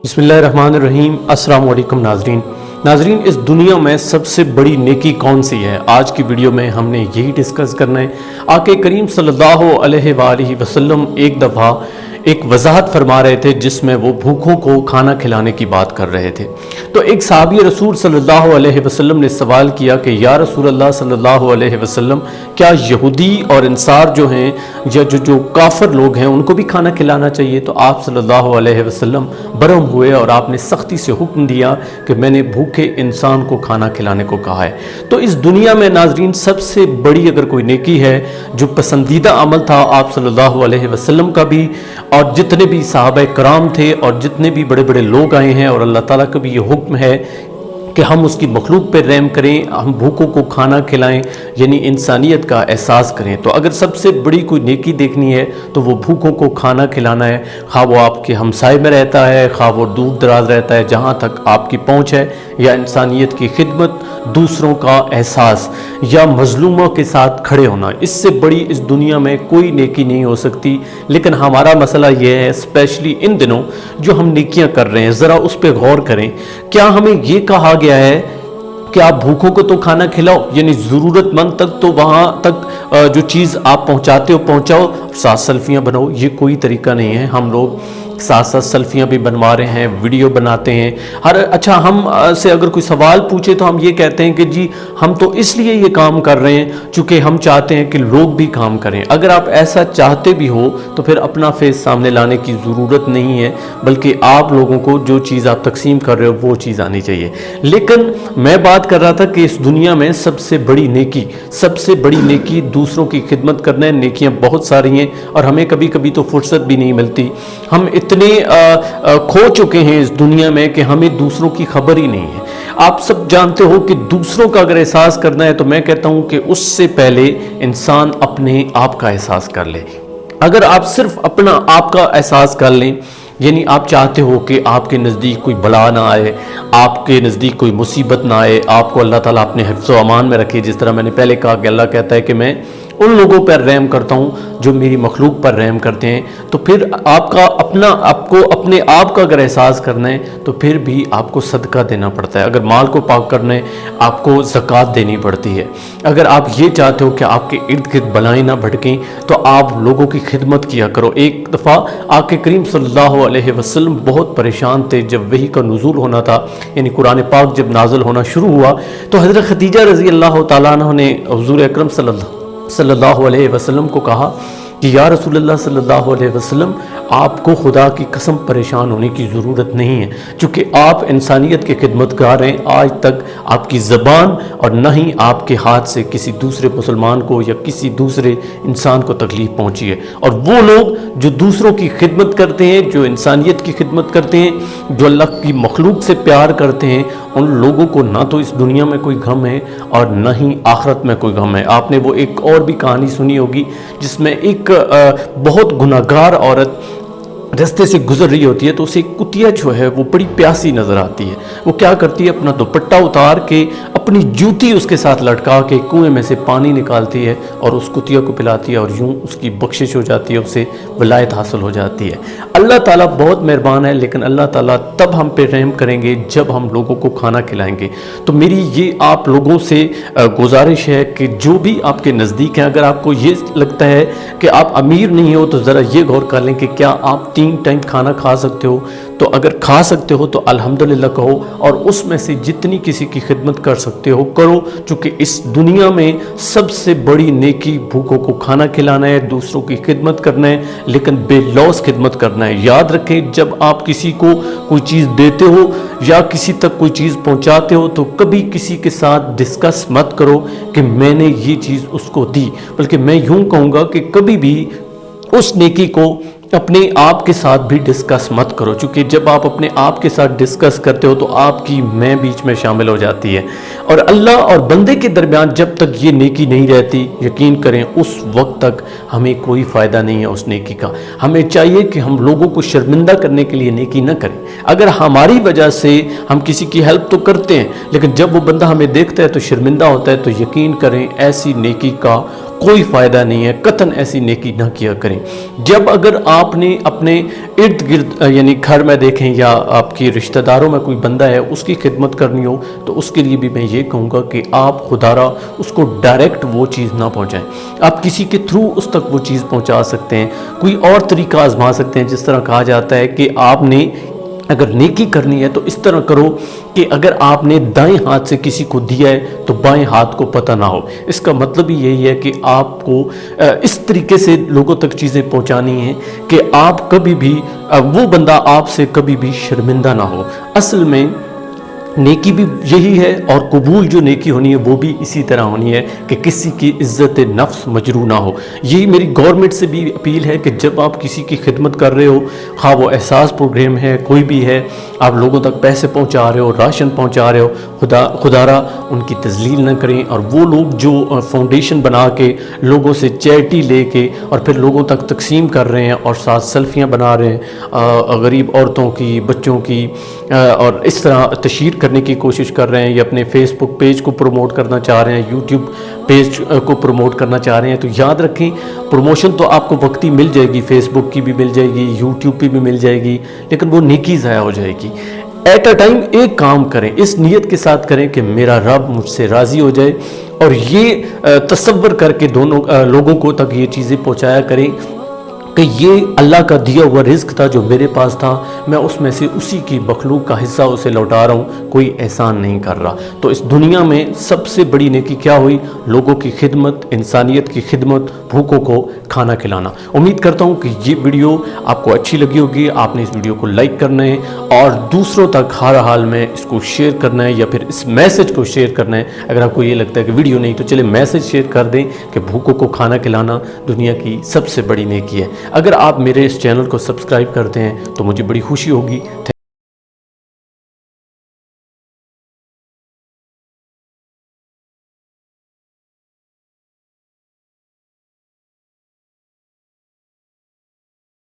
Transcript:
बिस्मिल्लाहिर्रहमानिर्रहीम। अस्सलाम वालेकुम नाजरीन, इस दुनिया में सबसे बड़ी नेकी कौन सी है? आज की वीडियो में हमने यही डिस्कस करना है। आके करीम सल्लल्लाहु अलैहि वसल्लम एक दफ़ा एक वजाहत फरमा रहे थे जिसमें वो भूखों को खाना खिलाने की बात कर रहे थे। तो एक सहाबी रसूल सल्लल्लाहु अलैहि वसल्लम ने सवाल किया कि या रसूल अल्लाह सल्लल्लाहु अलैहि वसल्लम, क्या यहूदी और इंसार जो हैं या जो काफिर लोग हैं उनको भी खाना खिलाना चाहिए? तो आप सल्लल्लाहु अलैहि वसल्लम बरहम हुए और आपने सख्ती से हुक्म दिया कि मैंने भूखे इंसान को खाना खिलाने को कहा है। तो इस दुनिया में नाजरीन सबसे बड़ी अगर कोई नेकी है, जो पसंदीदा अमल था आप सल्लल्लाहु अलैहि वसल्लम का भी और जितने भी सहाबा कराम थे और जितने भी बड़े बड़े लोग आए हैं, और अल्लाह ताला का भी ये हुक्म है कि हम उसकी मखलूक पर रहम करें, हम भूखों को खाना खिलाएं, यानी इंसानियत का एहसास करें। तो अगर सबसे बड़ी कोई नेकी देखनी है तो वो भूखों को खाना खिलाना है, खा वो आपके हमसाए में रहता है, खा वो दूर दराज रहता है, जहाँ तक आपकी पहुँच है, या इंसानियत की खिदमत, दूसरों का एहसास, या मजलूमों के साथ खड़े होना। इससे बड़ी इस दुनिया में कोई नेकी नहीं हो सकती। लेकिन हमारा मसला ये है, स्पेशली इन दिनों जो हम नेकियां कर रहे हैं, ज़रा उस पर गौर करें। क्या हमें ये कहा गया है कि आप भूखों को तो खाना खिलाओ, यानी ज़रूरतमंद तक तो वहाँ तक जो चीज़ आप पहुँचाते हो पहुँचाओ, साथ सेल्फियाँ बनाओ? ये कोई तरीका नहीं है। हम लोग साथ साथ सेल्फियाँ भी बनवा रहे हैं, वीडियो बनाते हैं। अच्छा, हम से अगर कोई सवाल पूछे तो हम ये कहते हैं कि जी हम तो इसलिए ये काम कर रहे हैं चूँकि हम चाहते हैं कि लोग भी काम करें। अगर आप ऐसा चाहते भी हो तो फिर अपना फेस सामने लाने की ज़रूरत नहीं है, बल्कि आप लोगों को जो चीज़ आप तकसीम कर रहे हो वो चीज़ आनी चाहिए। लेकिन मैं बात कर रहा था कि इस दुनिया में सबसे बड़ी नेकी दूसरों की खिदमत करना है। नेकियां बहुत सारी हैं और हमें कभी कभी तो फुर्सत भी नहीं मिलती। हम इतने खो चुके हैं इस दुनिया में कि हमें दूसरों की खबर ही नहीं है। आप सब जानते हो कि दूसरों का अगर एहसास करना है तो मैं कहता हूं कि उससे पहले इंसान अपने आप का एहसास कर ले। अगर आप सिर्फ अपना आप का एहसास कर लें, यानी आप चाहते हो कि आपके नज़दीक कोई बला ना आए, आपके नज़दीक कोई मुसीबत ना आए, आपको अल्लाह ताला अपने हिफ्ज़ व अमान में रखे। जिस तरह मैंने पहले कहा कि अल्लाह कहता है कि मैं उन लोगों पर रहम करता हूँ जो मेरी मखलूक पर रहम करते हैं। तो फिर आपको अपने आप का अगर एहसास करना है तो फिर भी आपको सदका देना पड़ता है। अगर माल को पाक करना है आपको ज़कात देनी पड़ती है। अगर आप ये चाहते हो कि आपके इर्द गिर्द बलाएँ ना भटकें तो आप लोगों की खिदमत किया करो। एक दफ़ा आके करीम सल्लल्लाहु अलैहि वसल्लम बहुत परेशान थे जब वही का नुज़ूल होना था, यानी कुरान पाक जब नाज़िल होना शुरू हुआ तो हज़रत खदीजा रज़ी अल्लाह तआला अन्हा ने हुज़ूर अकरम सल्लल्लाहु अलैहि वसल्लम को कहा कि या रसूलल्लाह सल्लल्लाहु अलैहि वसल्लम, आपको खुदा की कसम परेशान होने की ज़रूरत नहीं है, क्योंकि आप इंसानियत के खिदमतगार हैं। आज तक आपकी ज़बान और न ही आपके हाथ से किसी दूसरे मुसलमान को या किसी दूसरे इंसान को तकलीफ़ पहुंची है। और वो लोग जो दूसरों की खिदमत करते हैं, जो इंसानियत की खिदमत करते हैं, जो अल्लाह की मखलूक से प्यार करते हैं, उन लोगों को ना तो इस दुनिया में कोई गम है और न ही आखिरत में कोई गम है। आपने वो एक और भी कहानी सुनी होगी जिसमें एक बहुत गुनाहगार औरत रास्ते से गुजर रही होती है तो उसे कुतिया जो है वो बड़ी प्यासी नज़र आती है। वो क्या करती है, अपना दुपट्टा उतार के अपनी जूती उसके साथ लटका के कुएं में से पानी निकालती है और उस कुतिया को पिलाती है और यूं उसकी बख्शिश हो जाती है, उसे वलायत हासिल हो जाती है। अल्लाह ताला बहुत मेहरबान है, लेकिन अल्लाह ताला तब हम पे रहम करेंगे जब हम लोगों को खाना खिलाएंगे। तो मेरी ये आप लोगों से गुजारिश है कि जो भी आपके नज़दीक हैं, अगर आपको ये लगता है कि आप अमीर नहीं हो तो ज़रा ये गौर कर लें कि क्या आप 3 टाइम खाना खा सकते हो। तो अगर खा सकते हो तो अल्हम्दुलिल्लाह कहो, और उसमें से जितनी किसी की खिदमत कर सकते हो करो, क्योंकि इस दुनिया में सबसे बड़ी नेकी भूखों को खाना खिलाना है, दूसरों की खिदमत करना है, लेकिन बेलौस खिदमत करना है। याद रखें, जब आप किसी को कोई चीज़ देते हो या किसी तक कोई चीज़ पहुंचाते हो तो कभी किसी के साथ डिस्कस मत करो कि मैंने ये चीज़ उसको दी, बल्कि मैं यूँ कहूँगा कि कभी भी उस नेकी को अपने आप के साथ भी डिस्कस मत करो, क्योंकि जब आप अपने आप के साथ डिस्कस करते हो तो आपकी मैं बीच में शामिल हो जाती है। और अल्लाह और बंदे के दरमियान जब तक ये नेकी नहीं रहती, यकीन करें उस वक्त तक हमें कोई फ़ायदा नहीं है उस नेकी का। हमें चाहिए कि हम लोगों को शर्मिंदा करने के लिए नेकी न करें। अगर हमारी वजह से हम किसी की हेल्प तो करते हैं, लेकिन जब वो बंदा हमें देखता है तो शर्मिंदा होता है, तो यकीन करें ऐसी नेकी का कोई फ़ायदा नहीं है। कतन ऐसी नेकी ना किया करें। जब अगर आपने अपने इर्द गिर्द यानी घर में देखें या आपके रिश्तेदारों में कोई बंदा है उसकी खिदमत करनी हो, तो उसके लिए भी मैं ये कहूँगा कि आप खुदारा उसको डायरेक्ट वो चीज़ ना पहुँचाएं। आप किसी के थ्रू उस तक वो चीज़ पहुँचा सकते हैं, कोई और तरीका आजमा सकते हैं। जिस तरह कहा जाता है कि आपने अगर नेकी करनी है तो इस तरह करो कि अगर आपने दाएं हाथ से किसी को दिया है तो बाएं हाथ को पता ना हो। इसका मतलब ही यही है कि आपको इस तरीके से लोगों तक चीज़ें पहुंचानी है कि आप कभी भी वो बंदा आपसे कभी भी शर्मिंदा ना हो। असल में नेकी भी यही है और कबूल जो नेकी होनी है वो भी इसी तरह होनी है कि किसी की इज्जत नफ्स मजरू ना हो। यही मेरी गवर्नमेंट से भी अपील है कि जब आप किसी की खिदमत कर रहे हो, हाँ वो एहसास प्रोग्राम है कोई भी है, आप लोगों तक पैसे पहुंचा रहे हो, राशन पहुंचा रहे हो, खुदारा उनकी तजलील न करें। और वो लोग जो फाउंडेशन बना के लोगों से चैरिटी लेके और फिर लोगों तक तकसीम कर रहे हैं और साथ सेल्फियाँ बना रहे हैं गरीब औरतों की, बच्चों की, और इस तरह तशहीर करने की कोशिश कर रहे हैं या अपने फेसबुक पेज को प्रमोट करना चाह रहे हैं, यूट्यूब पेज को प्रमोट करना चाह रहे हैं, तो याद रखें प्रमोशन तो आपको वक्ती मिल जाएगी, फेसबुक की भी मिल जाएगी, यूट्यूब की भी मिल जाएगी, लेकिन वो नेकी ज़ाया हो जाएगी। एट अ टाइम एक काम करें, इस नीयत के साथ करें कि मेरा रब मुझसे राज़ी हो जाए, और ये तसव्वुर करके दोनों लोगों को तक ये चीज़ें पहुँचाया करें कि ये अल्लाह का दिया हुआ रिज़्क था जो मेरे पास था, मैं उसमें से उसी की मखलूक का हिस्सा उसे लौटा रहा हूँ, कोई एहसान नहीं कर रहा। तो इस दुनिया में सबसे बड़ी नेकी क्या हुई? लोगों की खिदमत, इंसानियत की खिदमत, भूखों को खाना खिलाना। उम्मीद करता हूँ कि ये वीडियो आपको अच्छी लगी होगी। आपने इस वीडियो को लाइक करना है और दूसरों तक हर हाल में इसको शेयर करना है, या फिर इस मैसेज को शेयर करना है। अगर आपको ये लगता है कि वीडियो नहीं तो चले मैसेज शेयर कर दें कि भूखों को खाना खिलाना दुनिया की सबसे बड़ी नेकी है। अगर आप मेरे इस चैनल को सब्सक्राइब करते हैं तो मुझे बड़ी खुशी होगी।